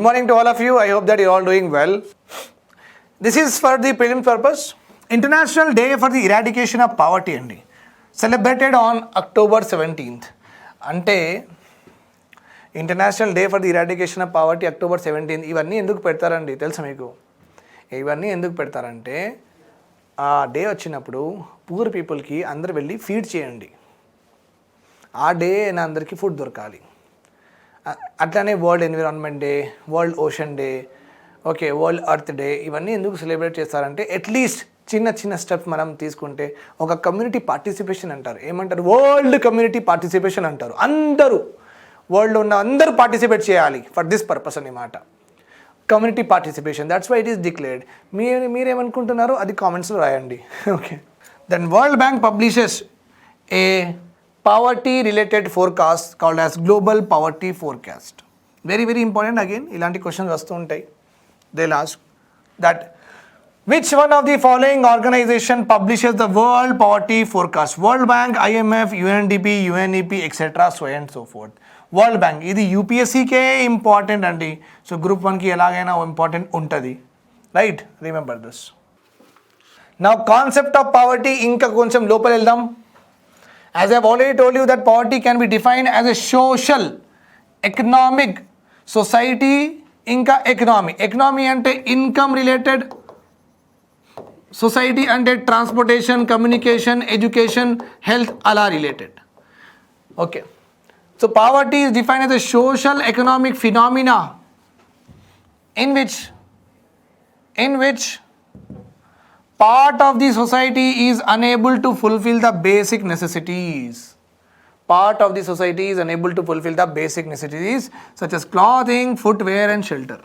morning to all of you. I hope that you're all doing well. This is for the prelim purpose. International Day for the Eradication of Poverty andi. Celebrated on October 17th. Ante International Day for the Eradication of Poverty October 17th. ఇవన్నీ ఎందుకు పెడతారండి తెలుసా మీకు? ఇవన్నీ ఎందుకు పెడతారంటే ఆ day వచ్చినప్పుడు పూర్ పీపుల్కి అందరు వెళ్ళి ఫీడ్ చేయండి. ఆ డే అందరికీ ఫుడ్ దొరకాలి. అట్లానే world environment day, world ocean day, okay world earth day, ఇవన్నీ ఎందుకు సెలబ్రేట్ చేస్తారంటే అట్లీస్ట్ చిన్న చిన్న స్టెప్స్ మనం తీసుకుంటే ఒక కమ్యూనిటీ పార్టిసిపేషన్ అంటారు. ఏమంటారు? వరల్డ్ కమ్యూనిటీ పార్టిసిపేషన్ అంటారు. అందరూ వరల్డ్లో ఉన్న అందరూ పార్టిసిపేట్ చేయాలి ఫర్ దిస్ పర్పస్ అన్నమాట. Community participation, that's why it is declared. మీరేమనుకుంటున్నారో అది కామెంట్స్లో రాయండి. Okay. Then World Bank publishes a poverty related forecast called as global poverty forecast. Very important again, ilanti questions vastu untai. They'll ask that which one of the following organization publishes the world poverty forecast? World Bank, IMF, UNDP, UNEP, etc. so and so forth. World Bank idi UPSC ke important andi. So group 1 ki elagaina important untadi, right? Remember this. Now concept of poverty inka koncham lopal eldam. As I have already told you that poverty can be defined as a social, economic, society, inka economy. Economy ante income related, society ante transportation, communication, education, health, ala related. Okay. So poverty is defined as a social, economic phenomena in which part of the society is unable to fulfill the basic necessities. Part of the society is unable to fulfill the basic necessities such as clothing, footwear and shelter.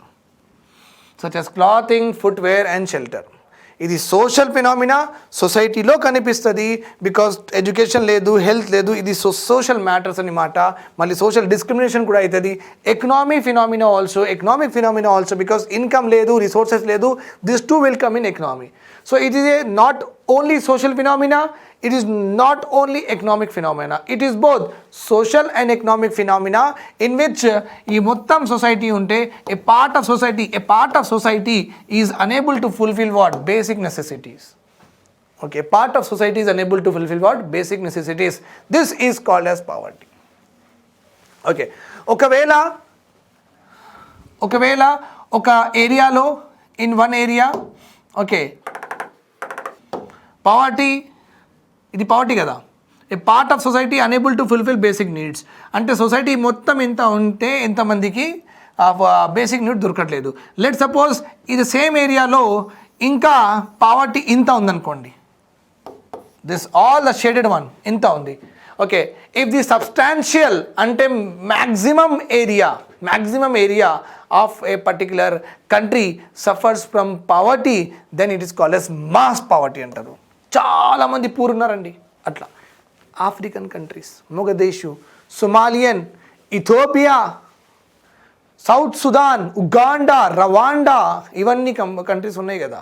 ఇది social phenomena, సొసైటీలో కనిపిస్తుంది. Because education లేదు, health లేదు, ఇది social matters అన్నమాట. మళ్ళీ social discrimination కూడా అవుతుంది. Economic phenomena also because income లేదు, రిసోర్సెస్ లేదు, this two will come in economy. So it is not only social phenomena, it is not only economic phenomena, it is both social and economic phenomena in which ee mottam society unte a part of society is unable to fulfill what? Basic necessities. Okay, a part of society is unable to fulfill what? Basic necessities. This is called as poverty. Okay, okavela oka area lo, in one area, okay, poverty, ఇది poverty కదా. A part of society unable to fulfil basic needs అంటే society మొత్తం ఎంత ఉంటే ఎంతమందికి basic need దొరకట్లేదు. Let suppose ఇది same ఏరియాలో ఇంకా పావర్టీ ఇంత ఉందనుకోండి, this all the shaded one ఇంత ఉంది. ఓకే, ఇఫ్ ది సబ్స్టాన్షియల్ అంటే maximum area of a particular country suffers from poverty, then it is called as mass poverty అంటారు. చాలా మంది పూర్ ఉన్నారండి. అట్లా African countries, Mogadishu, Somalian, Ethiopia, South Sudan, Uganda, Rwanda, ఇవన్నీ countries ఉన్నాయి కదా.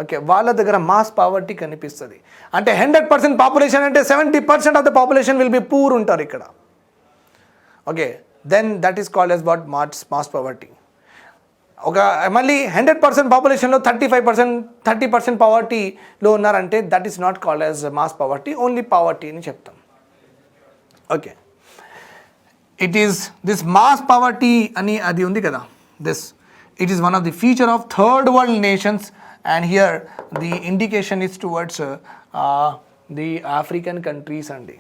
Okay, వాళ్ళ దగ్గర మాస్ పావర్టీ కనిపిస్తుంది. అంటే 100% పాపులేషన్ అంటే 70% of the population will be poor ఉంటారు ఇక్కడ. Okay, then that is called as what? Mass poverty. ఒక మళ్ళీ 100% పాపులేషన్లో 30% పావర్టీలో ఉన్నారంటే that is not called as mass poverty, only poverty అని చెప్తాం. Okay, it is this mass poverty అని అది ఉంది కదా, it is one of the feature of third world nations and here the indication is towards the African countries అండి.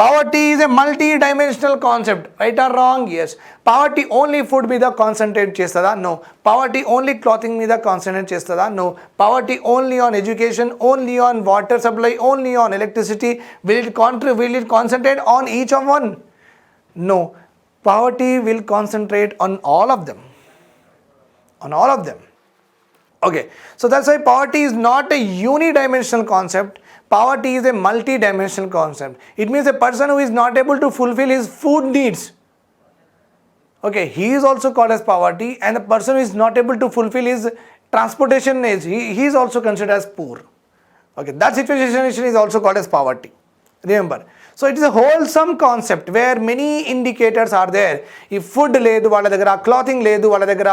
Poverty is a multi-dimensional concept, right or wrong? Yes. Poverty only food మీద concentrate చేస్తుందా? No. Poverty only clothing మీద concentrate చేస్తుందా? No. Poverty only on education, only on water supply, only on electricity? Will it concentrate on each of one? No. Poverty will concentrate on all of them. Okay, so that's why poverty is not a unidimensional concept. Poverty is a multi-dimensional concept. It means a person who is not able to fulfill his food needs, okay, he is also called as poverty, and the person who is not able to fulfill his transportation needs, he is also considered as poor. Okay, that situation is also called as poverty. Remember. So it is a wholesome concept where many indicators are there. ఈ food లేదు వాళ్ళ దగ్గర, clothing లేదు వాళ్ళ దగ్గర,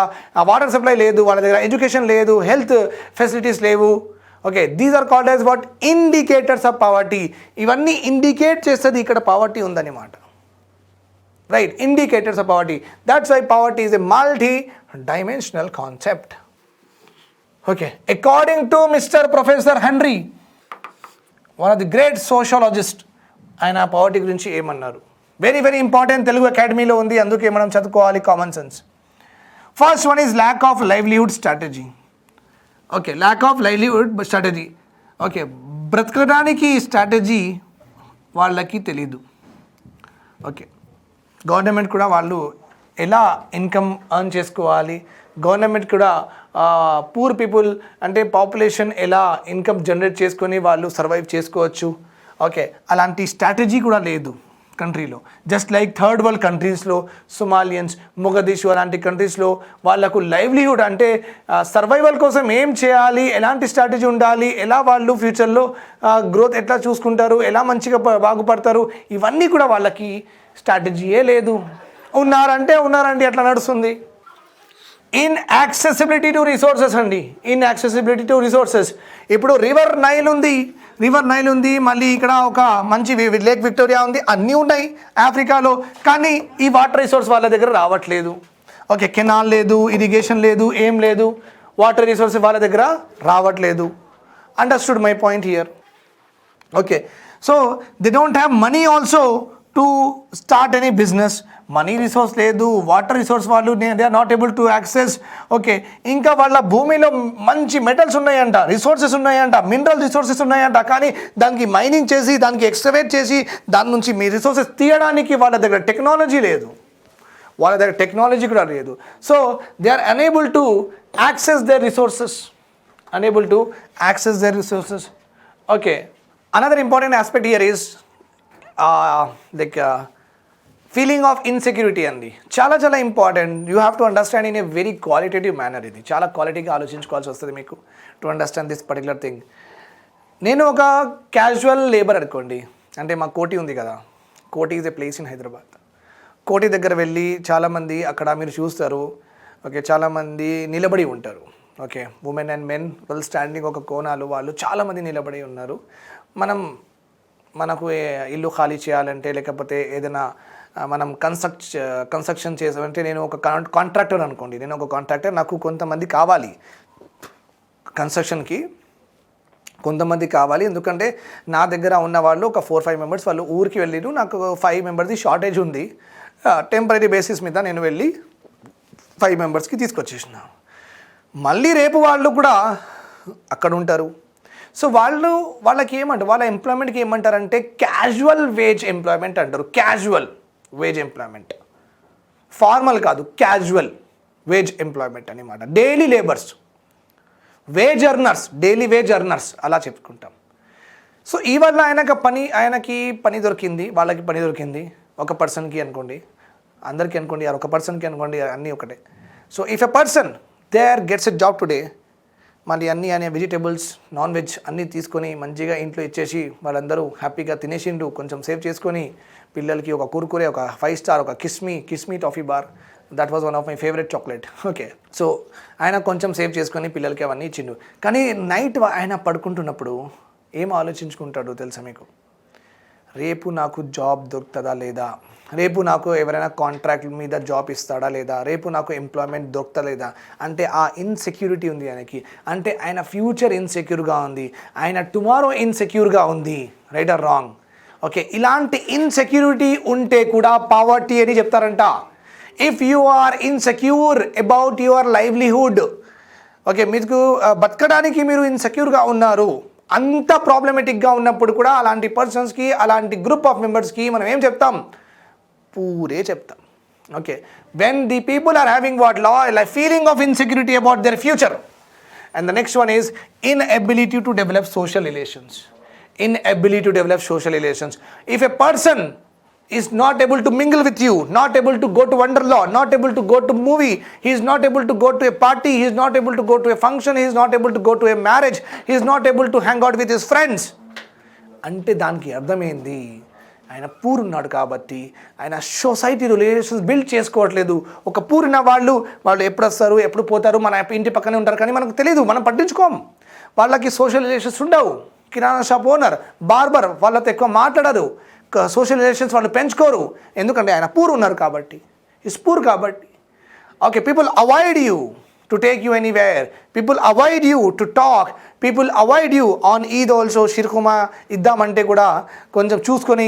water supply లేదు వాళ్ళ దగ్గర, ఎడ్యుకేషన్ లేదు, హెల్త్ ఫెసిలిటీస్ లేవు. Okay, these are called as what? Indicators of poverty. ఇవన్నీ ఇండికేట్ చేస్తుంది ఇక్కడ పవర్టీ ఉందన్నమాట. Right, indicators of poverty. That's why poverty is a multi dimensional concept. Okay, according to mister professor Henry, one of the great sociologist, ఆయన poverty గురించి ఏమన్నారు? Very very important, Telugu అకాడమీలో ఉంది, అందుకే మనం చదువుకోవాలి, common sense. First one is lack of livelihood strategy. Okay, lack of livelihood strategy. Okay, బ్రతకడానికి strategy వాళ్ళకి తెలీదు. ఓకే, గవర్నమెంట్ కూడా వాళ్ళు ఎలా ఇన్కమ్ ఎర్న్ చేసుకోవాలి, గవర్నమెంట్ కూడా పూర్ పీపుల్ అంటే పాపులేషన్ ఎలా ఇన్కమ్ జనరేట్ చేసుకొని వాళ్ళు సర్వైవ్ చేసుకోవచ్చు. ఓకే, అలాంటి స్ట్రాటజీ కూడా లేదు కంట్రీలో. జస్ట్ లైక్ థర్డ్ వరల్డ్ కంట్రీస్లో, సొమాలియన్స్, మొగదీషు అలాంటి కంట్రీస్లో వాళ్ళకు లైవ్లీహుడ్ అంటే సర్వైవల్ కోసం ఏం చేయాలి, ఎలాంటి స్ట్రాటజీ ఉండాలి, ఎలా వాళ్ళు ఫ్యూచర్లో గ్రోత్ ఎట్లా చూసుకుంటారు, ఎలా మంచిగా బాగుపడతారు, ఇవన్నీ కూడా వాళ్ళకి స్ట్రాటజీయే లేదు. ఉన్నారండి అట్లా నడుస్తుంది. ఇన్యాక్సెసిబిలిటీ టు రిసోర్సెస్ అండి, ఇన్యాక్సెసిబిలిటీ టు రిసోర్సెస్. ఇప్పుడు రివర్ నైల్ ఉంది, మళ్ళీ ఇక్కడ ఒక మంచి లేక్ విక్టోరియా ఉంది, అన్నీ ఉన్నాయి ఆఫ్రికాలో, కానీ ఈ వాటర్ రిసోర్స్ వాళ్ళ దగ్గర రావట్లేదు. ఓకే, కెనాల్ లేదు, ఇరిగేషన్ లేదు, ఏం లేదు, వాటర్ రిసోర్స్ వాళ్ళ దగ్గర రావట్లేదు. Understood my point here. Okay, so they don't have money also to start any business. Money resource లేదు, వాటర్ రిసోర్స్ వాళ్ళు they are not able to access. Okay, ఇంకా వాళ్ళ భూమిలో మంచి మెటల్స్ ఉన్నాయంట, రిసోర్సెస్ ఉన్నాయంట, మినరల్ రిసోర్సెస్ ఉన్నాయంట, కానీ దానికి మైనింగ్ చేసి, దానికి ఎక్స్ట్రావేట్ చేసి, దాని నుంచి మీ రిసోర్సెస్ తీయడానికి వాళ్ళ దగ్గర టెక్నాలజీ లేదు, వాళ్ళ దగ్గర టెక్నాలజీ కూడా లేదు. So they are unable to access their resources. Okay, another important aspect here is feeling of insecurity అండి. చాలా important. You have to understand in a very qualitative manner. ఇది చాలా క్వాలిటీగా ఆలోచించుకోవాల్సి వస్తుంది మీకు to understand this particular thing. నేను ఒక క్యాజువల్ లేబర్ అనుకోండి, అంటే మా కోటి ఉంది కదా, కోటి is a place in Hyderabad. కోటి దగ్గర వెళ్ళి చాలామంది అక్కడ మీరు చూస్తారు. ఓకే, చాలామంది నిలబడి ఉంటారు. Okay, women and men well standing, ఒక కోణాలు వాళ్ళు చాలామంది నిలబడి ఉన్నారు. మనకు ఇల్లు ఖాళీ చేయాలంటే, లేకపోతే ఏదైనా మనం కన్స్ట్రక్షన్ చేసామంటే, నేను ఒక కాంట్రాక్టర్ అనుకోండి, నేను ఒక కాంట్రాక్టర్, నాకు కొంతమంది కావాలి కన్స్ట్రక్షన్కి, కొంతమంది కావాలి. ఎందుకంటే నా దగ్గర ఉన్న వాళ్ళు ఒక 4-5 మెంబర్స్ వాళ్ళు ఊరికి వెళ్ళిరు, నాకు 5 మెంబర్స్ది షార్టేజ్ ఉంది. టెంపరీ బేసిస్ మీద నేను వెళ్ళి 5 మెంబర్స్కి తీసుకొచ్చేసిన. మళ్ళీ రేపు వాళ్ళు కూడా అక్కడ ఉంటారు. సో వాళ్ళకి ఏమంటారు, వాళ్ళ ఎంప్లాయ్మెంట్కి ఏమంటారంటే క్యాజువల్ వేజ్ ఎంప్లాయ్మెంట్ అంటారు. క్యాజువల్ వేజ్ ఎంప్లాయ్మెంట్, ఫార్మల్ కాదు, క్యాజువల్ వేజ్ ఎంప్లాయ్మెంట్ అనమాట. Daily labours, wage earners, daily wage earners అలా చెప్పుకుంటాం. సో ఈ వల్ల ఆయనకి పని దొరికింది, వాళ్ళకి పని దొరికింది. ఒక పర్సన్కి అనుకోండి, అందరికీ అనుకోండి, ఒక పర్సన్కి అనుకోండి, అన్నీ ఒకటే. So if a person there gets a job today, మళ్ళీ అన్ని వెజిటేబుల్స్, నాన్ వెజ్ అన్నీ తీసుకొని మంచిగా ఇంట్లో ఇచ్చేసి వాళ్ళందరూ హ్యాపీగా తినేసిండు, కొంచెం సేవ్ చేసుకొని పిల్లలకి ఒక కుర్కురే, ఒక 5 స్టార్, ఒక కిస్మీ toffee bar, that was one of my favourite chocolate. Okay, so ఆయన కొంచెం సేవ్ చేసుకొని పిల్లలకి అవన్నీ ఇచ్చిండు. కానీ నైట్ ఆయన పడుకుంటున్నప్పుడు ఏం ఆలోచించుకుంటాడు తెలుసా మీకు? రేపు నాకు జాబ్ దొరుకుతుందా లేదా, రేపు నాకు ఎవరైనా కాంట్రాక్ట్ మీద జాబ్ ఇస్తాడా లేదా, రేపు నాకు ఎంప్లాయ్మెంట్ దొరుకుతా లేదా, అంటే ఆ ఇన్సెక్యూరిటీ ఉంది ఆయనకి. అంటే ఆయన ఫ్యూచర్ ఇన్సెక్యూర్గా ఉంది, ఆయన టుమారో ఇన్సెక్యూర్గా ఉంది. Right or wrong? ఓకే, ఇలాంటి ఇన్సెక్యూరిటీ ఉంటే కూడా పావర్టీ అని చెప్తారంట. If you are insecure about your livelihood, okay, మీకు బతకడానికి మీరు ఇన్సెక్యూర్గా ఉన్నారు, అంత ప్రాబ్లమేటిక్గా ఉన్నప్పుడు కూడా అలాంటి పర్సన్స్కి, అలాంటి గ్రూప్ ఆఫ్ మెంబర్స్కి మనం ఏం చెప్తాం? పూరే చెప్తాం. Okay, when the people are having what like feeling of insecurity about their future. And the next one is inability to develop social relations. If a person is not able to mingle with you, not able to go to Wonderlaw, not able to go to movie, he is not able to go to a party, he is not able to go to a function, he is not able to go to a marriage, he is not able to hang out with his friends, అంటే దానికి అర్థమైంది ఆయన poor ఉన్నాడు కాబట్టి ఆయన society relations build చేసుకోవట్లేదు. ఒక పూరిన వాళ్ళు ఎప్పుడు వస్తారు ఎప్పుడు పోతారు, మన ఇంటి పక్కనే ఉంటారు కానీ మనకు తెలియదు, మనం పట్టించుకోము. వాళ్ళకి సోషల్ రిలేషన్స్ ఉండవు. కిరాణా షాప్ ఓనర్, బార్బర్ వాళ్ళతో ఎక్కువ మాట్లాడరు, సోషల్ రిలేషన్స్ వాళ్ళు పెంచుకోరు. ఎందుకంటే ఆయన పూర్ ఉన్నారు కాబట్టి, ఇస్ పూర్ కాబట్టి. Okay, people avoid you to take you anywhere, people avoid you to talk, people avoid you on Eid also. షిర్కుమా ఇద్దామంటే కూడా కొంచెం చూసుకొని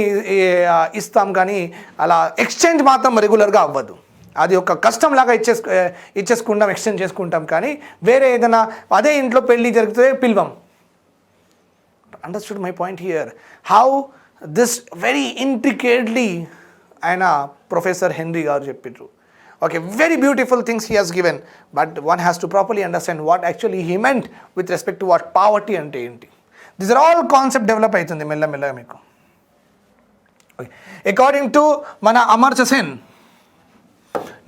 ఇస్తాం కానీ అలా ఎక్స్చేంజ్ మాత్రం రెగ్యులర్గా అవ్వదు. అది ఒక కష్టంలాగా ఇచ్చేసుకుంటాం, ఎక్స్చేంజ్ చేసుకుంటాం కానీ వేరే ఏదైనా అదే ఇంట్లో పెళ్ళి జరిగితే పిలవం. Understood my point here how this very intricately ఆయన ప్రొఫెసర్ హెన్రీ గారు చెప్పిండ్రు. Okay, very beautiful things he has given, but one has to properly understand what actually he meant with respect to what poverty ante enti. These are all concept develop aitundi mella mella meeku. Okay, according to mana Amartya Sen,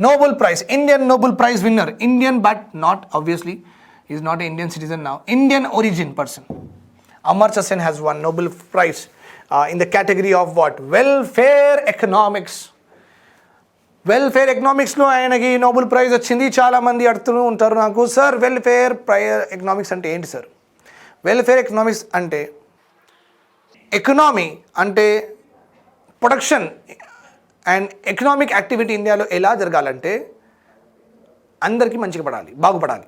Nobel Prize, Indian Nobel Prize winner, Indian but not obviously, he is not an Indian citizen now, Indian origin person. Amartya Sen has won Nobel Prize in the category of what? Welfare economics. Welfare ఎకనామిక్స్లో ఆయనకి Nobel praise వచ్చింది. చాలామంది అడుగుతూ ఉంటారు నాకు, sir welfare economics అంటే ఏంటి sir? Welfare economics అంటే ఎకనామీ అంటే ప్రొడక్షన్ అండ్ ఎకనామిక్ యాక్టివిటీ ఇండియాలో ఎలా జరగాలంటే అందరికీ మంచిగా పడాలి, బాగుపడాలి,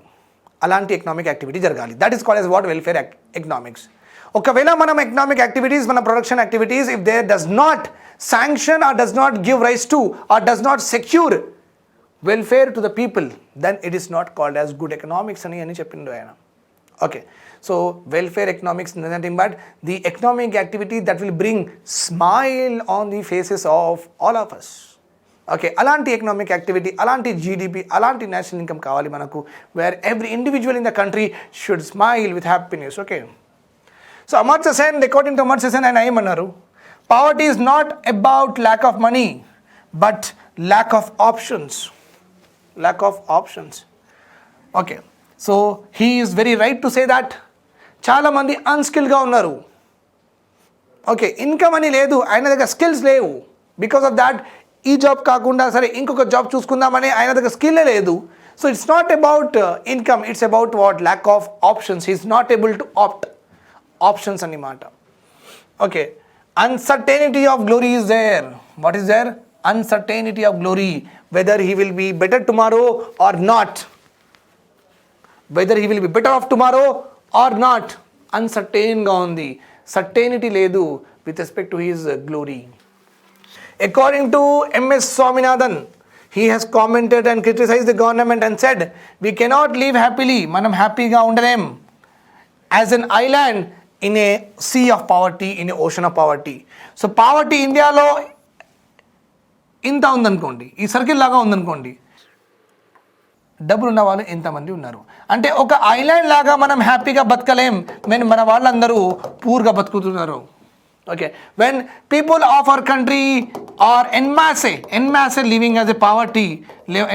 అలాంటి ఎకనామిక్ యాక్టివిటీ జరగాలి. That is called as what? Welfare economics. ఒకవేళ మనం ఎకనామిక్ యాక్టివిటీస్, మన production activities, if they does not sanction or does not give rise to or does not secure welfare to the people, then it is not called as good economics అని చెప్పిండు ఆయన. Okay, so welfare economics is nothing but the economic activity that will bring smile on the faces of all of us. Okay, అలాంటి economic activity, అలాంటి GDP, అలాంటి national income కావాలి మనకు, where every individual in the country should smile with happiness. Okay, so Amartya Sen, according to Amartya Sen, ఆయన ఏమన్నారు? Poverty is not about lack of money, but lack of options. Lack of options. Okay, so he is very right to say that. చాలా మంది అన్స్కిల్గా ఉన్నారు. Okay, income అని లేదు, ఆయన దగ్గర skills లేవు. బికాస్ ఆఫ్ దాట్ ఈ జాబ్ కాకుండా సరే ఇంకొక జాబ్ చూసుకుందామని ఆయన దగ్గర స్కిల్లే లేదు. So it's not about income, it's about what? Lack of options. He is not able to opt. Options అన్నమాట. Okay, uncertainty of glory is there. What is there? Uncertainty of glory, whether he will be better tomorrow or not, whether he will be better off tomorrow or not, uncertain ga undi. Certainty ledu with respect to his glory. According to MS Swaminathan, he has commented and criticized the government and said, we cannot live happily, manam happy ga undalem, as an island in a sea of poverty, in a ocean of poverty. So poverty ఇండియాలో ఇంత ఉందనుకోండి, ఈ circle లాగా ఉందనుకోండి, డబ్బులు ఉన్న వాళ్ళు ఎంతమంది ఉన్నారు అంటే ఒక ఐలాండ్ లాగా మనం హ్యాపీగా బతకలేం. మన వాళ్ళందరూ పూర్గా బతుకుతున్నారు. Okay, when people of our country are en masse living as a poverty,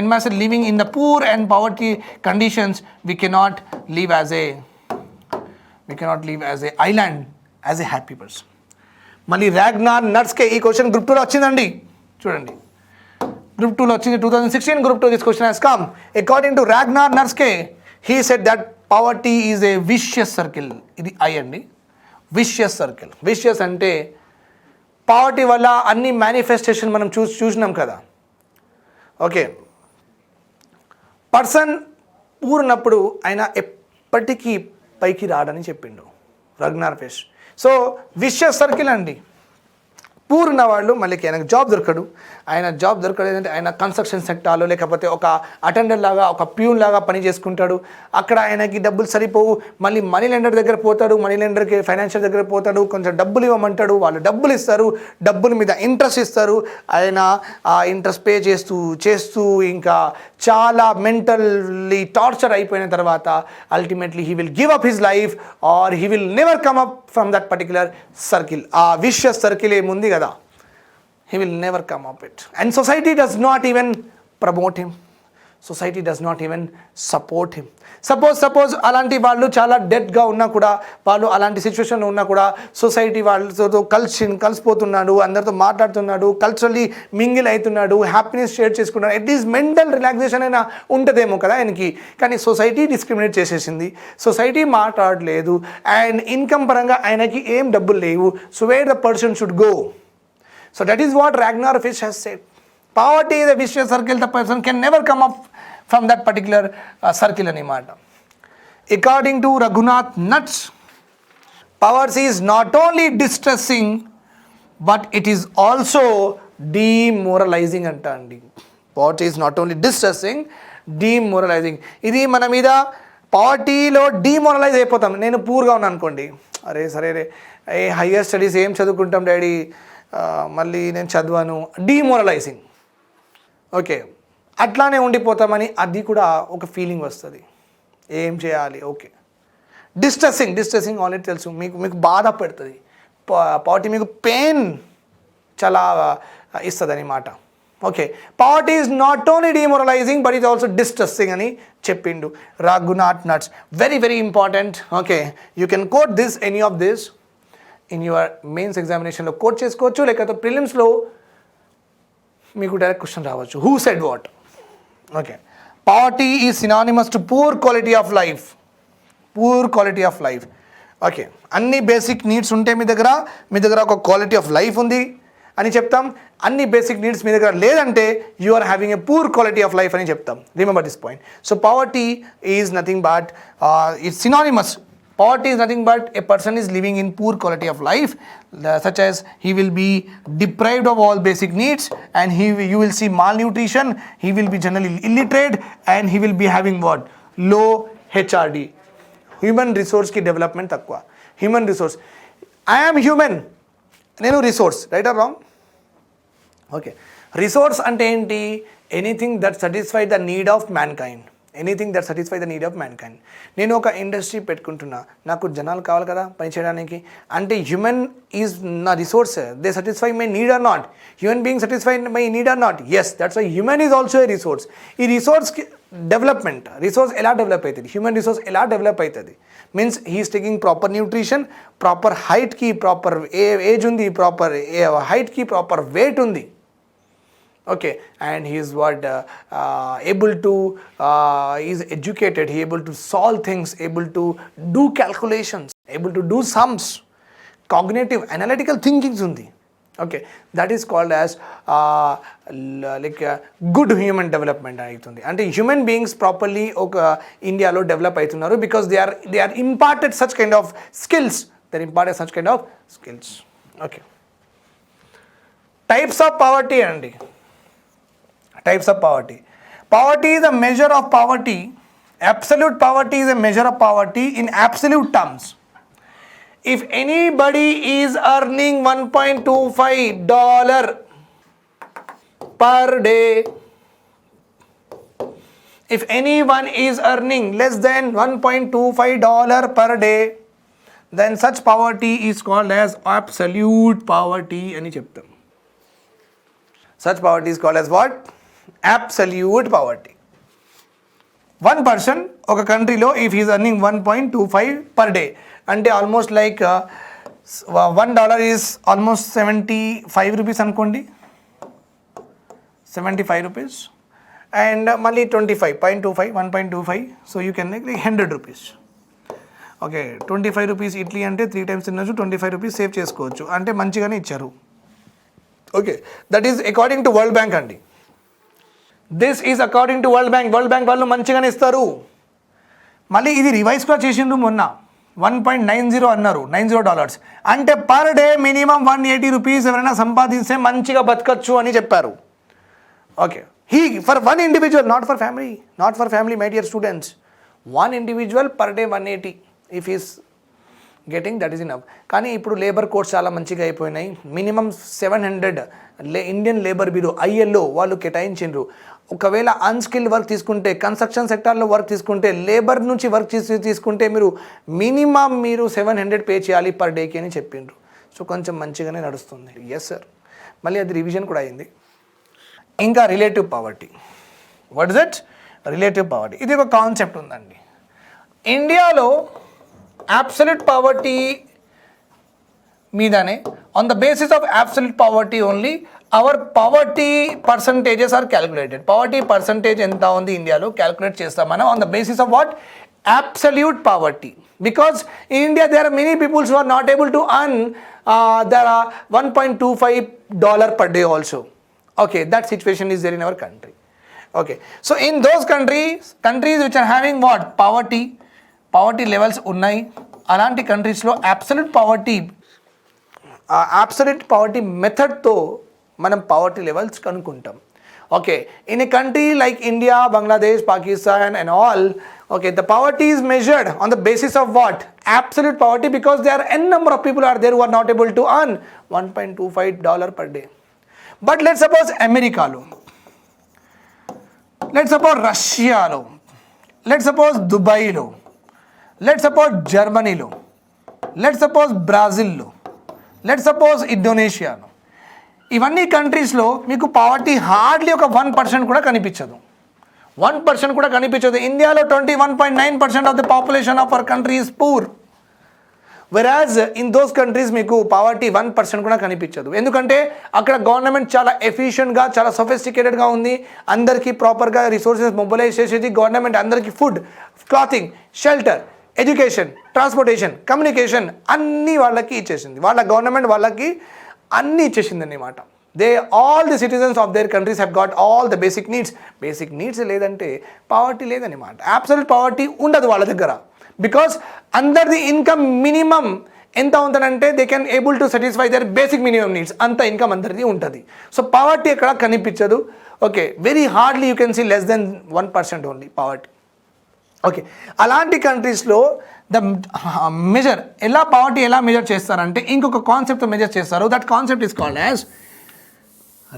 en masse living in the poor and poverty conditions, we cannot live as a island, as a happy person. మళ్ళీ Ragnar నర్స్కే ఈ question group 2లో వచ్చిందండి. చూడండి, group 2లో వచ్చింది, 2016 group 2 this question has come. According to Ragnar Nurkse, he said that poverty is a vicious circle. ఇది అండి, vicious circle. Vicious అంటే పావర్టీ వల్ల అన్ని మేనిఫెస్టేషన్ మనం చూసినాం కదా. ఓకే, పర్సన్ పూర్ణప్పుడు ఆయన ఎప్పటికీ పైకి రాడని చెప్పిండు రగ్నార్ ఫిష్. సో విషియస్ సర్కిల్ అండి. పూర్ ఉన్న వాళ్ళు మళ్ళీ ఆయనకు జాబ్ దొరకడు. ఆయన జాబ్ దొరకలేదంటే ఆయన కన్స్ట్రక్షన్ సెక్టార్లో లేకపోతే ఒక అటెండర్ లాగా, ఒక ప్యూన్ లాగా పని చేసుకుంటాడు. అక్కడ ఆయనకి డబ్బులు సరిపోవు. మళ్ళీ మనీ లెండర్ దగ్గర పోతాడు, మనీ లెండర్కి ఫైనాన్షియల్ దగ్గర పోతాడు, కొంచెం డబ్బులు ఇవ్వమంటాడు, వాళ్ళు డబ్బులు ఇస్తారు, డబ్బుల మీద ఇంట్రెస్ట్ ఇస్తారు. ఆయన ఆ ఇంట్రెస్ట్ పే చేస్తూ ఇంకా చాలా మెంటల్లీ టార్చర్ అయిపోయిన తర్వాత ultimately he will give up his life or he will never come up from that particular circle. ఆ విషియస్ సర్కిల్ ఏముంది కదా, he will never come up it. And society does not even promote him. Society does not even support him. Suppose అలాంటి వాళ్ళు చాలా డెడ్గా ఉన్నా కూడా, వాళ్ళు అలాంటి సిచ్యువేషన్లో ఉన్నా కూడా సొసైటీ వాళ్ళతో కలిసిపోతున్నాడు, అందరితో మాట్లాడుతున్నాడు, కల్చరల్లీ మింగిల్ అవుతున్నాడు, హ్యాపీనెస్ షేర్ చేసుకున్నాడు, అట్లీస్ట్ మెంటల్ రిలాక్సేషన్ అయినా ఉంటుందేమో కదా ఆయనకి. కానీ సొసైటీ డిస్క్రిమినేట్ చేసేసింది, సొసైటీ మాట్లాడలేదు, అండ్ ఇన్కమ్ పరంగా ఆయనకి ఏం డబ్బులు లేవు. So where the person should go? So that is what Ragnar Frisch has said. Poverty is a vicious circle. The person can never come up from that particular circle anymore. According to Raghunath Nuts, poverty is not only distressing, but it is also demoralizing antandi. Poverty is not only distressing, demoralizing. ఇది మన మీద పావర్టీలో demoralise అయిపోతాం. నేను పూర్గా ఉన్నాను అనుకోండి, అరే సరే రే higher studies ఏం చదువుకుంటాం డాడీ, మళ్ళీ నేను చదవను, డిమోరలైజింగ్. ఓకే, అట్లానే ఉండిపోతామని అది కూడా ఒక ఫీలింగ్ వస్తుంది. ఏం చేయాలి? ఓకే, డిస్ట్రెసింగ్ ఆల్రెడీ తెలుసు, మీకు బాధ పెడుతుంది. పావర్టీ మీకు పెయిన్ చాలా ఇస్తుంది అన్నమాట. Okay, poverty is not only demoralizing but is also distressing అని చెప్పిండు Ragnar Nurkse. Very very important. Okay, you can quote this, any of this in your mains ఎగ్జామినేషన్లో కోట్ చేసుకోవచ్చు, లేకపోతే ప్రిలిమ్స్లో మీకు డైరెక్ట్ క్వశ్చన్ రావచ్చు. Who said what? Okay, poverty is synonymous to poor quality of life. Okay, అన్ని basic needs ఉంటే మీ దగ్గర ఒక క్వాలిటీ ఆఫ్ లైఫ్ ఉంది అని చెప్తాం. అన్ని బేసిక్ నీడ్స్ మీ దగ్గర లేదంటే you are having a poor quality of life అని చెప్తాం. Remember this point. So poverty is nothing but it's synonymous. Poverty is nothing but a person is living in poor quality of life, such as he will be deprived of all basic needs, and you will see malnutrition, he will be generally illiterate, and he will be having what? Low HRD. Human resource ki development takwa. Human resource. I am human. Nenu resource. Right or wrong? Okay. Resource ante enti? Anything that satisfies the need of mankind. నేను ఒక industry పెట్టుకుంటున్నా, నాకు జనాలు కావాలి కదా పని చేయడానికి, అంటే హ్యూమన్ ఈజ్ నా resource. They satisfy my need or not? Human being satisfy my need or not? Yes, that's why human is also a resource. ఈ రిసోర్స్కి డెవలప్మెంట్, రిసోర్స్ ఎలా డెవలప్ అవుతుంది, హ్యూమన్ రిసోర్స్ ఎలా డెవలప్ అవుతుంది means he is taking proper nutrition, proper హైట్కి proper age ఉంది, proper హైట్కి proper weight ఉంది. Okay, and he is able to is educated, he able to solve things, able to do calculations, able to do sums, cognitive analytical thinkings undi. Okay, that is called as good human development aitundi. Ante human beings properly India lo develop aitunaru because they are imparted such kind of skills. Okay, types of poverty andi. Types of poverty. Poverty is a measure of poverty. Absolute poverty is a measure of poverty in absolute terms. If anybody is earning $1.25 per day, if anyone is earning less than $1.25 per day, then such poverty is called as absolute poverty ani cheptam. Such poverty is called as what? Absolute poverty. One person oka country lo if he is earning 1.25 per day, ante almost like $1 is almost 75 rupees anukondi, 75 rupees, and mali 25.25 1.25, so you can make like 100 rupees. Okay, 25 rupees idli ante 3 times తినొచ్చు, 25 rupees save చేసుకోవచ్చు, అంటే మంచిగానే ఇచ్చారు. Okay, that is according to World Bank అండి. This is according to World Bank. World Bank వాళ్ళు మంచిగానే ఇస్తారు. మళ్ళీ ఇది రివైజ్ కూడా చేసిండ్రు మొన్న, 1.90 అన్నారు, $90, అంటే పర్ డే మినిమం 180 రూపీస్ ఎవరైనా సంపాదిస్తే మంచిగా బతకచ్చు అని చెప్పారు. Okay, for one individual, not for family my dear students. One individual per day 180 if is getting, that is enough. కానీ ఇప్పుడు లేబర్ కోడ్స్ చాలా మంచిగా అయిపోయినాయి. Minimum 700 Indian labour bureau ILO వాళ్ళు కేటాయించిండ్రు. ఒకవేళ అన్స్కిల్డ్ వర్క్ తీసుకుంటే, కన్స్ట్రక్షన్ సెక్టార్లో వర్క్ తీసుకుంటే, లేబర్ నుంచి వర్క్ తీసుకుంటే మినిమం మీరు 700 పే చేయాలి పర్ డేకి అని చెప్పిండ్రు. సో కొంచెం మంచిగానే నడుస్తుంది. ఎస్ సార్, మళ్ళీ అది రివిజన్ కూడా అయింది. ఇంకా relative poverty. What is it? Relative poverty, ఇది ఒక కాన్సెప్ట్ ఉందండి. ఇండియాలో అబ్సల్యూట్ పావర్టీ మీదనే on the basis of absolute poverty only our poverty percentages are calculated. Poverty percentage ఎంత ఉంది ఇండియాలో క్యాలిక్యులేట్ చేస్తాం మనం on the basis of what? Absolute poverty. Because in India there are many people who are not able to earn there are $1.25 per day also. Okay, that situation is there in our country. Okay, so in those countries which are having what? Poverty levels ఉన్నాయి. అలాంటి కంట్రీస్లో absolute poverty మెథడ్తో మనం poverty levels కనుక్కుంటాం. Okay, in a country like India, Bangladesh, Pakistan and all, okay, the poverty is measured on the basis of what? Absolute poverty, because there are n number of people are there who are not able to earn $1.25 per day. But let's suppose Americalo, let's suppose Russialo, let's suppose Dubai-lo, let's suppose Germany-lo, let's suppose Brazil-lo, let's suppose Indonesia-lo. ఇవన్నీ కంట్రీస్లో మీకు poverty hardly ఒక 1% కూడా కనిపించదు. 1% కూడా కనిపించదు. ఇండియాలో 21.9% of the population of our country is poor. Whereas in those countries మీకు పావర్టీ 1% కూడా కనిపించదు. ఎందుకంటే అక్కడ గవర్నమెంట్ చాలా ఎఫిషియెంట్గా, చాలా సొఫిస్టికేటెడ్గా ఉంది. అందరికీ ప్రాపర్గా రిసోర్సెస్ మొబిలైజ్ చేసేది గవర్నమెంట్. అందరికీ food, clothing, shelter, education, transportation, communication అన్నీ వాళ్ళకి ఇచ్చేసింది. వాళ్ళ గవర్నమెంట్ వాళ్ళకి అన్నీ ఇచ్చేసింది అన్నమాట. all the citizens of their countries have got all the basic needs లేదంటే పావర్టీ లేదన్నమాట. అబ్సల్యూట్ పావర్టీ ఉండదు వాళ్ళ దగ్గర. Because under the income minimum ఎంత ఉంటుందంటే they can able to satisfy their basic minimum needs. అంత ఇన్కమ్ అందరిది ఉంటుంది. సో పావర్టీ ఎక్కడ కనిపించదు. Okay, very hardly you can see less than 1% only poverty. Okay, అలాంటి కంట్రీస్లో ద మెజర్ పావర్టీ ఎలా మెజర్ చేస్తారంటే ఇంకొక కాన్సెప్ట్ మెజర్ చేస్తారు. That concept is called as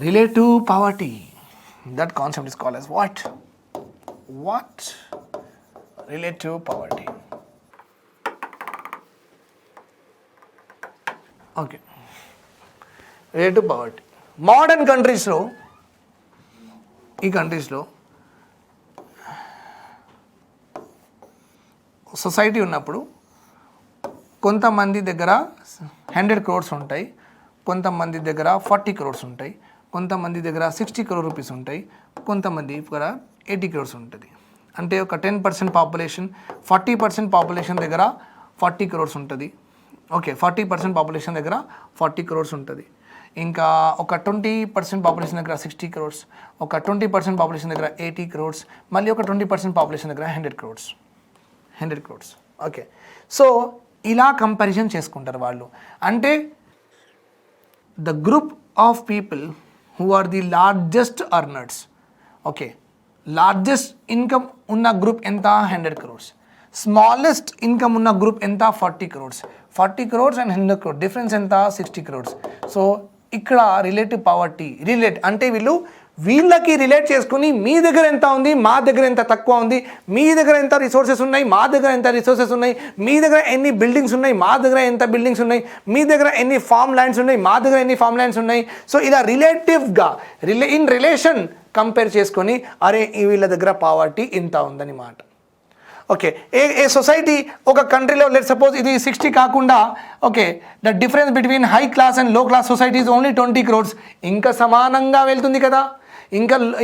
relative poverty. That concept is called as what relative poverty. Okay, relative poverty modern కంట్రీస్లో, ఈ కంట్రీస్లో society ఉన్నప్పుడు కొంతమంది దగ్గర 100 crores ఉంటాయి, కొంతమంది దగ్గర 40 crores ఉంటాయి, కొంతమంది దగ్గర 60 crore రూపీస్ ఉంటాయి, కొంతమంది దగ్గర 80 crores ఉంటుంది. అంటే ఒక 10% పాపులేషన్, 40% పాపులేషన్ దగ్గర 40 crores ఉంటుంది. ఓకే, 40% పాపులేషన్ దగ్గర 40 crores ఉంటుంది. ఇంకా ఒక 20% పాపులేషన్ దగ్గర 60 crores, ఒక 20% పాపులేషన్ దగ్గర 80 crores, మళ్ళీ ఒక 20% పాపులేషన్ దగ్గర 100 crores. ఓకే, సో ఇలా కంపారిజన్ చేసుకుంటారు వాళ్ళు. అంటే the group of people who are the largest earners. Okay, largest income ఉన్న గ్రూప్ ఎంత? 100 crores. స్మాలెస్ట్ ఇన్కమ్ ఉన్న గ్రూప్ ఎంత? 40 crores. 40 crores and 100 crores difference ఎంత? 60 crores. సో ఇక్కడ రిలేటివ్ పావర్టీ అంటే వీళ్ళకి రిలేట్ చేసుకుని మీ దగ్గర ఎంత ఉంది, మా దగ్గర ఎంత తక్కువ ఉంది, మీ దగ్గర ఎంత రిసోర్సెస్ ఉన్నాయి, మా దగ్గర ఎంత రిసోర్సెస్ ఉన్నాయి, మీ దగ్గర ఎన్ని బిల్డింగ్స్ ఉన్నాయి, మా దగ్గర ఎంత బిల్డింగ్స్ ఉన్నాయి, మీ దగ్గర ఎన్ని ఫార్మ్ ల్యాండ్స్ ఉన్నాయి, మా దగ్గర ఎన్ని ఫార్మ్ ల్యాండ్స్ ఉన్నాయి. సో ఇలా రిలేటివ్గా ఇన్ రిలేషన్ కంపేర్ చేసుకొని అరే వీళ్ళ దగ్గర పావర్టీ ఇంత ఉందని మాట. ఓకే, ఏ సొసైటీ ఒక కంట్రీలో లెట్ సపోజ్ ఇది 60 కాకుండా okay the difference between high class and low class society is only 20 crores. ఇంకా సమానంగా వెళ్తుంది కదా,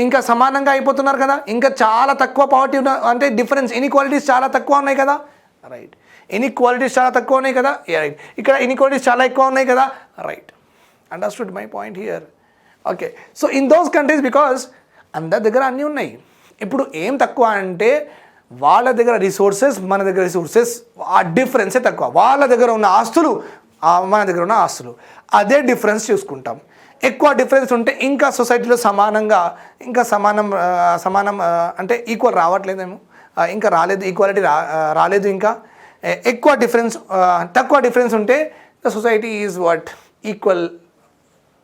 ఇంకా సమానంగా అయిపోతున్నారు కదా, ఇంకా చాలా తక్కువ పావర్టీ ఉన్న అంటే డిఫరెన్స్ ఇన్ఈక్వాలిటీస్ చాలా తక్కువ ఉన్నాయి కదా. రైట్, ఇన్ఈక్వాలిటీస్ చాలా తక్కువ ఉన్నాయి కదా. రైట్, ఇక్కడ ఇన్ఈక్వాలిటీస్ చాలా ఎక్కువ ఉన్నాయి కదా. Right, understood my point here. Okay, so in those countries because అందరి దగ్గర అన్నీ ఉన్నాయి. ఇప్పుడు ఏం తక్కువ అంటే వాళ్ళ దగ్గర రిసోర్సెస్, మన దగ్గర రిసోర్సెస్ ఆ డిఫరెన్సే తక్కువ. వాళ్ళ దగ్గర ఉన్న ఆస్తులు, మన దగ్గర ఉన్న ఆస్తులు, అదే డిఫరెన్స్ చూసుకుంటాం. ఎక్కువ డిఫరెన్స్ ఉంటే ఇంకా సొసైటీలో సమానం అంటే ఈక్వల్ రావట్లేదేమో, ఇంకా రాలేదు, ఈక్వాలిటీ రాలేదు. ఇంకా ఎక్కువ డిఫరెన్స్, తక్కువ డిఫరెన్స్ ఉంటే the society is what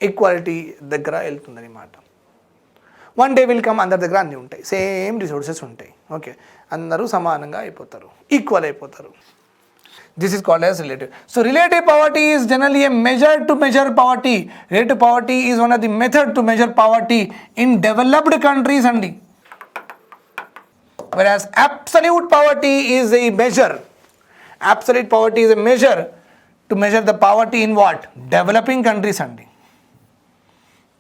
equality దగ్గర వెళ్తుందని మాట. వన్ డే విల్ కమ్ అందరి దగ్గర అన్నీ ఉంటాయి, సేమ్ రిసోర్సెస్ ఉంటాయి. ఓకే, అందరూ సమానంగా అయిపోతారు, ఈక్వల్ అయిపోతారు. This is called as relative. So relative poverty is generally a measure to measure poverty. Relative poverty is one of the method to measure poverty in developed countries. And whereas absolute poverty is a measure. Absolute poverty is a measure to measure the poverty in what? Developing countries అండి.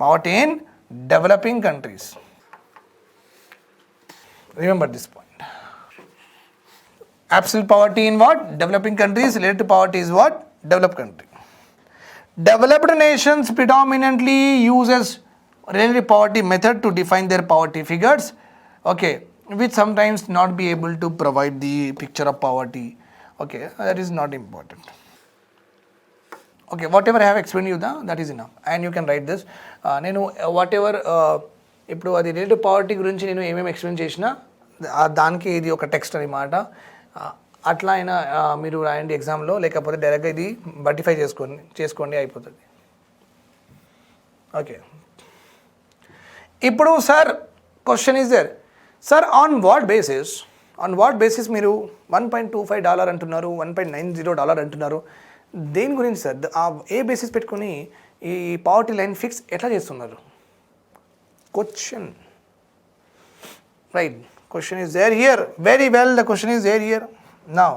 Poverty in developing countries. Remember this point. Absolute poverty in what? Developing countries. Relative poverty is what? Developed country. Developed nations predominantly uses relative poverty method to define their poverty figures, okay, which sometimes not be able to provide the picture of poverty. Okay, that is not important. Okay, whatever I have explained you, that is enough, and you can write this. నేను whatever ఇప్పుడు అది relative poverty గురించి నేను ఏమేమి explain చేసినా దానికి ఇది ఒక టెక్స్ట్ అనమాట. అట్లా అయినా మీరు రాయండి ఎగ్జామ్లో, లేకపోతే డైరెక్ట్గా ఇది బటిఫై చేసుకోండి అయిపోతుంది. ఓకే, ఇప్పుడు sir question is there, sir on what basis మీరు $1.25 అంటున్నారు, $1.90 అంటున్నారు, దేని గురించి సార్? ఏ బేసిస్ పెట్టుకొని ఈ పావర్టీ లైన్ ఫిక్స్ ఎట్లా చేస్తున్నారు? Question, right, question is there here, very well, the question is there here. Now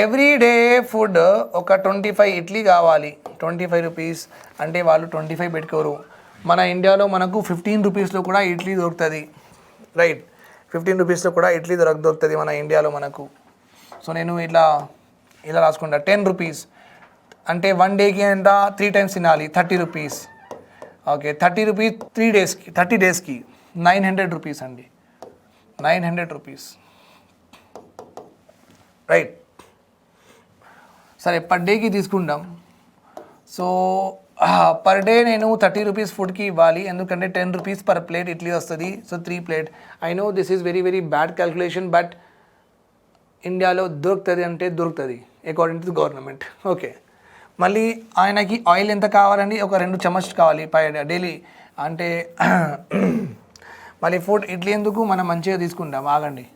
every day food ఒక 25 ఇడ్లీ కావాలి, 25 రూపీస్ అంటే వాళ్ళు 25 పెట్టుకోరు. మన ఇండియాలో మనకు 15 రూపీస్లో కూడా ఇడ్లీ దొరుకుతుంది, రైట్? 15 రూపీస్లో కూడా ఇడ్లీ దొరుకుతుంది మన ఇండియాలో మనకు. సో నేను ఇలా రాసుకుంటా, 10 రూపీస్ అంటే 1 డేకి ఎంత, 3 టైమ్స్ తినాలి, 30 రూపీస్. ఓకే, 30 రూపీస్ 30 డేస్కి 900 రూపీస్ అండి, 900 రూపీస్, రైట్? సరే, పర్ డేకి తీసుకుంటాం. సో పర్ డే నేను 30 రూపీస్ ఫుడ్కి ఇవ్వాలి, ఎందుకంటే 10 రూపీస్ పర్ ప్లేట్ ఇడ్లీ వస్తుంది. So 3 plate. I know this is very very bad calculation, but ఇండియాలో దొరుకుతుంది అంటే దొరుకుతుంది according to the government. Okay, మళ్ళీ ఆయనకి ఆయిల్ ఎంత కావాలండి? ఒక 2 చెమచ్ కావాలి డైలీ. అంటే మళ్ళీ ఫుడ్ ఇడ్లీ ఎందుకు, మనం మంచిగా తీసుకుంటాం. ఆగండి,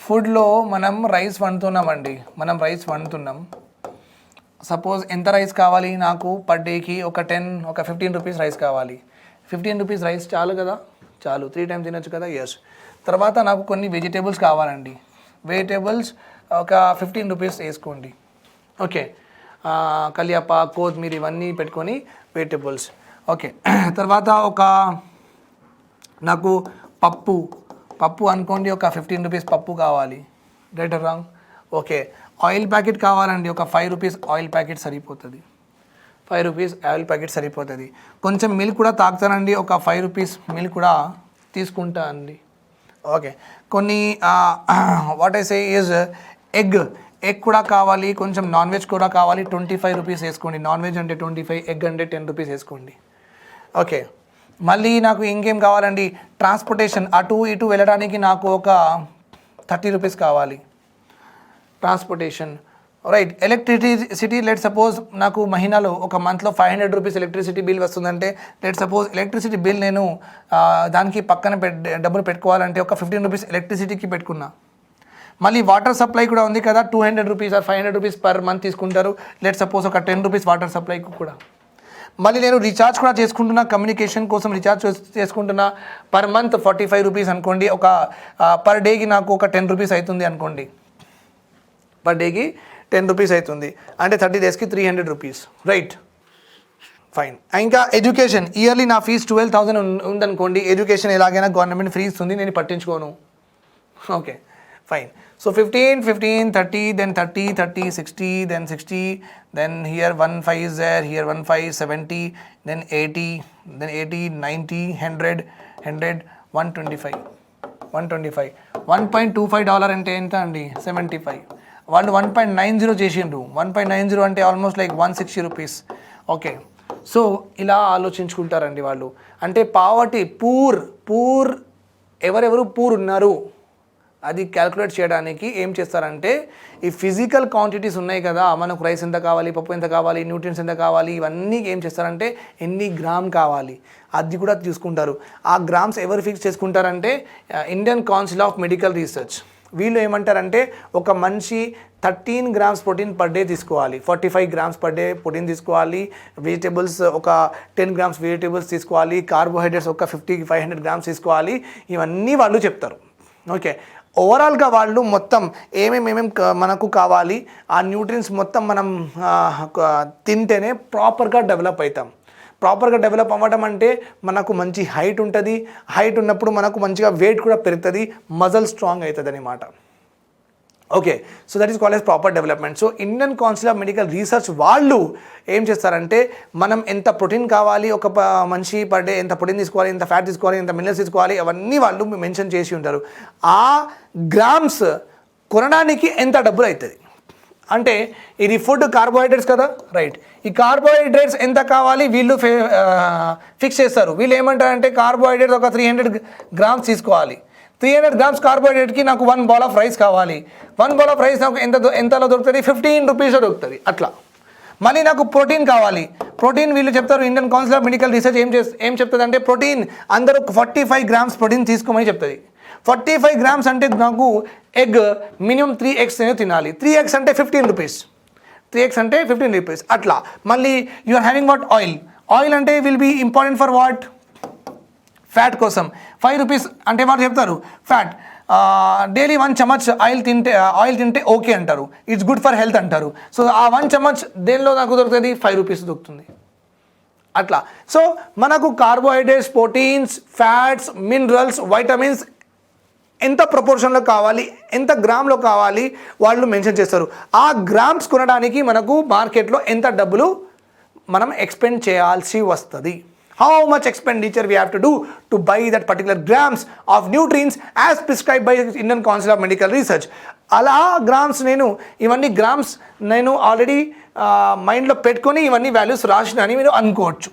ఫుడ్లో మనం రైస్ వండుతున్నామండి, సపోజ్ ఎంత రైస్ కావాలి నాకు పర్ డేకి? ఒక 15 రూపీస్ రైస్ కావాలి. 15 రూపీస్ రైస్ చాలు కదా? చాలు, 3 టైమ్స్ తినొచ్చు కదా? ఎస్. తర్వాత నాకు కొన్ని వెజిటేబుల్స్ కావాలండి, వెజిటేబుల్స్ ఒక 15 రూపీస్ వేసుకోండి. ఓకే, కలియాప, కొత్తిమీర ఇవన్నీ పెట్టుకొని వెజిటేబుల్స్. ఓకే, తర్వాత ఒక నాకు పప్పు అనుకోండి, ఒక 15 రూపీస్ పప్పు కావాలి, right or wrong? Okay, oil packet కావాలండి, ఒక 5 రూపీస్ ఆయిల్ ప్యాకెట్ సరిపోతుంది, 5 రూపీస్ ఆయిల్ ప్యాకెట్ సరిపోతుంది. కొంచెం మిల్క్ కూడా తాగుతానండి, ఒక 5 రూపీస్ మిల్క్ కూడా తీసుకుంటా అండి. ఓకే, కొన్ని what I say is egg కూడా కావాలి, కొంచెం నాన్ వెజ్ కూడా కావాలి, 25 రూపీస్ వేసుకోండి. నాన్ వెజ్ అంటే 25, ఎగ్ అంటే 10 రూపీస్ వేసుకోండి. ఓకే, మళ్ళీ నాకు ఇంకేం కావాలండి? ట్రాన్స్పోర్టేషన్, అటు ఇటు వెళ్ళడానికి నాకు ఒక 30 రూపీస్ కావాలి, transportation, right? Electricity, let suppose నాకు మహిళలో ఒక మంత్లో 500 రూపీస్ ఎలక్ట్రిసిటీ బిల్ వస్తుందంటే, లెట్ సపోజ్ ఎలక్ట్రిసిటీ బిల్ నేను దానికి పక్కన డబ్బులు పెట్టుకోవాలంటే ఒక 15 రూపీస్ ఎలక్ట్రిసిటీకి పెట్టుకున్నా. మళ్ళీ వాటర్ సప్లై కూడా ఉంది కదా, 200 rupees or 500 rupees per month తీసుకుంటారు. లెట్ సపోజ్ ఒక 10 రూపీస్ వాటర్ సప్లైకి కూడా. మళ్ళీ నేను రీఛార్జ్ కూడా చేసుకుంటున్నా, కమ్యూనికేషన్ కోసం రీఛార్జ్ చేసుకుంటున్నా, పర్ మంత్ 45 రూపీస్ అనుకోండి. ఒక పర్ డేకి నాకు ఒక 10 రూపీస్ అవుతుంది అనుకోండి, పర్ డేకి 10 రూపీస్ అవుతుంది అంటే 30 డేస్కి 300 రూపీస్, రైట్? ఫైన్. ఇంకా ఎడ్యుకేషన్, ఇయర్లీ నా ఫీజు 12,000 ఉందనుకోండి. ఎడ్యుకేషన్ ఎలాగైనా గవర్నమెంట్ ఫ్రీ ఇస్తుంది, నేను పట్టించుకోను. Okay, fine. So 15, 30, then 30, 60, then 60, then here 1 5 is there, here 1 5, 70, then 80, then 80, 90, 100, 125, 1.25 అంటే ఎంత అండి? 75. వాళ్ళు 1.90 చేసిండ్రు, 1.90 అంటే almost like 160 rupees. Okay, so ఇలా ఆలోచించుకుంటారండి వాళ్ళు. అంటే పావర్టీ, పూర్ ఎవరెవరు పూర్ ఉన్నారు అది క్యాల్కులేట్ చేయడానికి ఏం చేస్తారంటే, ఈ ఫిజికల్ క్వాంటిటీస్ ఉన్నాయి కదా, మనకు రైస్ ఎంత కావాలి, పప్పు ఎంత కావాలి, న్యూట్రియన్స్ ఎంత కావాలి, ఇవన్నీ ఏం చేస్తారంటే ఎన్ని గ్రామ్ కావాలి అది కూడా తీసుకుంటారు. ఆ గ్రామ్స్ ఎవరు ఫిక్స్ చేసుకుంటారంటే Indian Council of Medical Research, వీళ్ళు ఏమంటారంటే ఒక మనిషి 13 grams ప్రోటీన్ పర్ డే తీసుకోవాలి, 45 grams పర్ డే ప్రోటీన్ తీసుకోవాలి, వెజిటేబుల్స్ ఒక 10 grams వెజిటేబుల్స్ తీసుకోవాలి, కార్బోహైడ్రేట్స్ ఒక 500 grams తీసుకోవాలి, ఇవన్నీ వాళ్ళు చెప్తారు. ఓకే, ఓవరాల్గా వాళ్ళు మొత్తం ఏమేమి మనకు కావాలి ఆ న్యూట్రియన్స్ మొత్తం మనం తింటేనే ప్రాపర్గా డెవలప్ అవుతాం. ప్రాపర్గా డెవలప్ అవ్వడం అంటే మనకు మంచి హైట్ ఉంటుంది, హైట్ ఉన్నప్పుడు మనకు మంచిగా వెయిట్ కూడా పెరుగుతుంది, మజిల్ స్ట్రాంగ్ అవుతుంది అన్నమాట. Okay, so that is called as proper development. So Indian Council of Medical research వాళ్ళు ఏం చేస్తారంటే మనం ఎంత ప్రోటీన్ కావాలి ఒక మనిషి పర్ డే, ఎంత ప్రోటీన్ తీసుకోవాలి, ఎంత ఫ్యాట్ తీసుకోవాలి, ఎంత మినరల్స్ తీసుకోవాలి, అవన్నీ వాళ్ళు మెన్షన్ చేసి ఉంటారు. ఆ గ్రామ్స్ కొనడానికి ఎంత డబ్బులు అవుతుంది అంటే ఇది ఫుడ్ కార్బోహైడ్రేట్స్ కదా, రైట్, ఈ కార్బోహైడ్రేట్స్ ఎంత కావాలి వీళ్ళు ఫిక్స్ చేస్తారు. వీళ్ళు ఏమంటారంటే కార్బోహైడ్రేట్స్ ఒక 300 grams తీసుకోవాలి, 300 grams కార్బోహైడ్రేట్కి నాకు 1 bowl ఆఫ్ రైస్ కావాలి, 1 bowl ఆఫ్ రైస్ నాకు ఎంతలో దొరుకుతుంది, 15 rupees దొరుకుతుంది అట్లా. మళ్ళీ నాకు ప్రోటీన్ కావాలి, ప్రోటీన్ వీళ్ళు చెప్తారు, Indian Council of Medical research ఏం చెప్తుంది అంటే ప్రోటీన్ అందరూ 45 grams ప్రోటీన్ తీసుకోమని చెప్తుంది. 45 grams అంటే నాకు ఎగ్ మినిమం 3 eggs తినాలి, 3 eggs అంటే 15 rupees, 3 eggs అంటే 15 rupees అట్లా. మళ్ళీ you are having what oil, oil అంటే will be important for what, fat కోసం 5 rupees అంటే వాళ్ళు చెప్తారు ఫ్యాట్ డైలీ 1 చమచ్ ఆయిల్ తింటే ఓకే అంటారు, ఇట్స్ గుడ్ ఫర్ హెల్త్ అంటారు. సో ఆ 1 చమచ్ దేనిలో నాకు దొరుకుతుంది, 5 rupees దొరుకుతుంది అట్లా. సో మనకు carbohydrates, proteins, fats, minerals, vitamins ఎంత ప్రపోర్షన్లో కావాలి, ఎంత గ్రామ్లో కావాలి వాళ్ళు మెన్షన్ చేస్తారు. ఆ గ్రామ్స్ కొనడానికి మనకు మార్కెట్లో ఎంత డబ్బులు మనం ఎక్స్పెండ్ చేయాల్సి వస్తుంది, how much expenditure we have to do to buy that particular grams of nutrients as prescribed by Indian Council of Medical Research. అలా గ్రామ్స్ ఇవన్నీ గ్రామ్స్ నేను ఆల్రెడీ మైండ్లో పెట్టుకొని ఇవన్నీ వాల్యూస్ రాసిన అని మీరు అనుకోవచ్చు.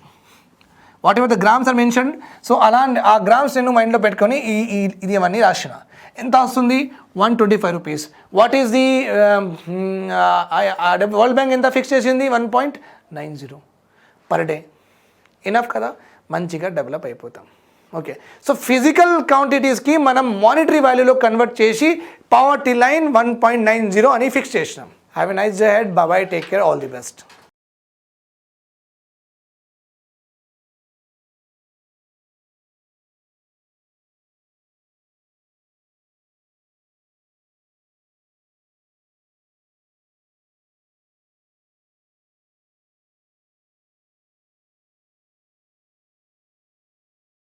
What ever the grams are mention, so అలా ఆ గ్రామ్స్ నేను మైండ్లో పెట్టుకొని ఇది ఇవన్నీ రాసిన. ఎంత వస్తుంది, 125 rupees. What is the world bank ఎంత ఫిక్స్ చేసింది, 1.90 పర్ డే. ఇనఫ్ కదా, మంచిగా డెవలప్ అయిపోతాం. ఓకే, సో ఫిజికల్ క్వాంటిటీస్కి మనం మానిటరీ వాల్యూలో కన్వర్ట్ చేసి పవర్టీ లైన్ 1.90 అని ఫిక్స్ చేసినాం. Have a nice day head, bye, take care, all the best.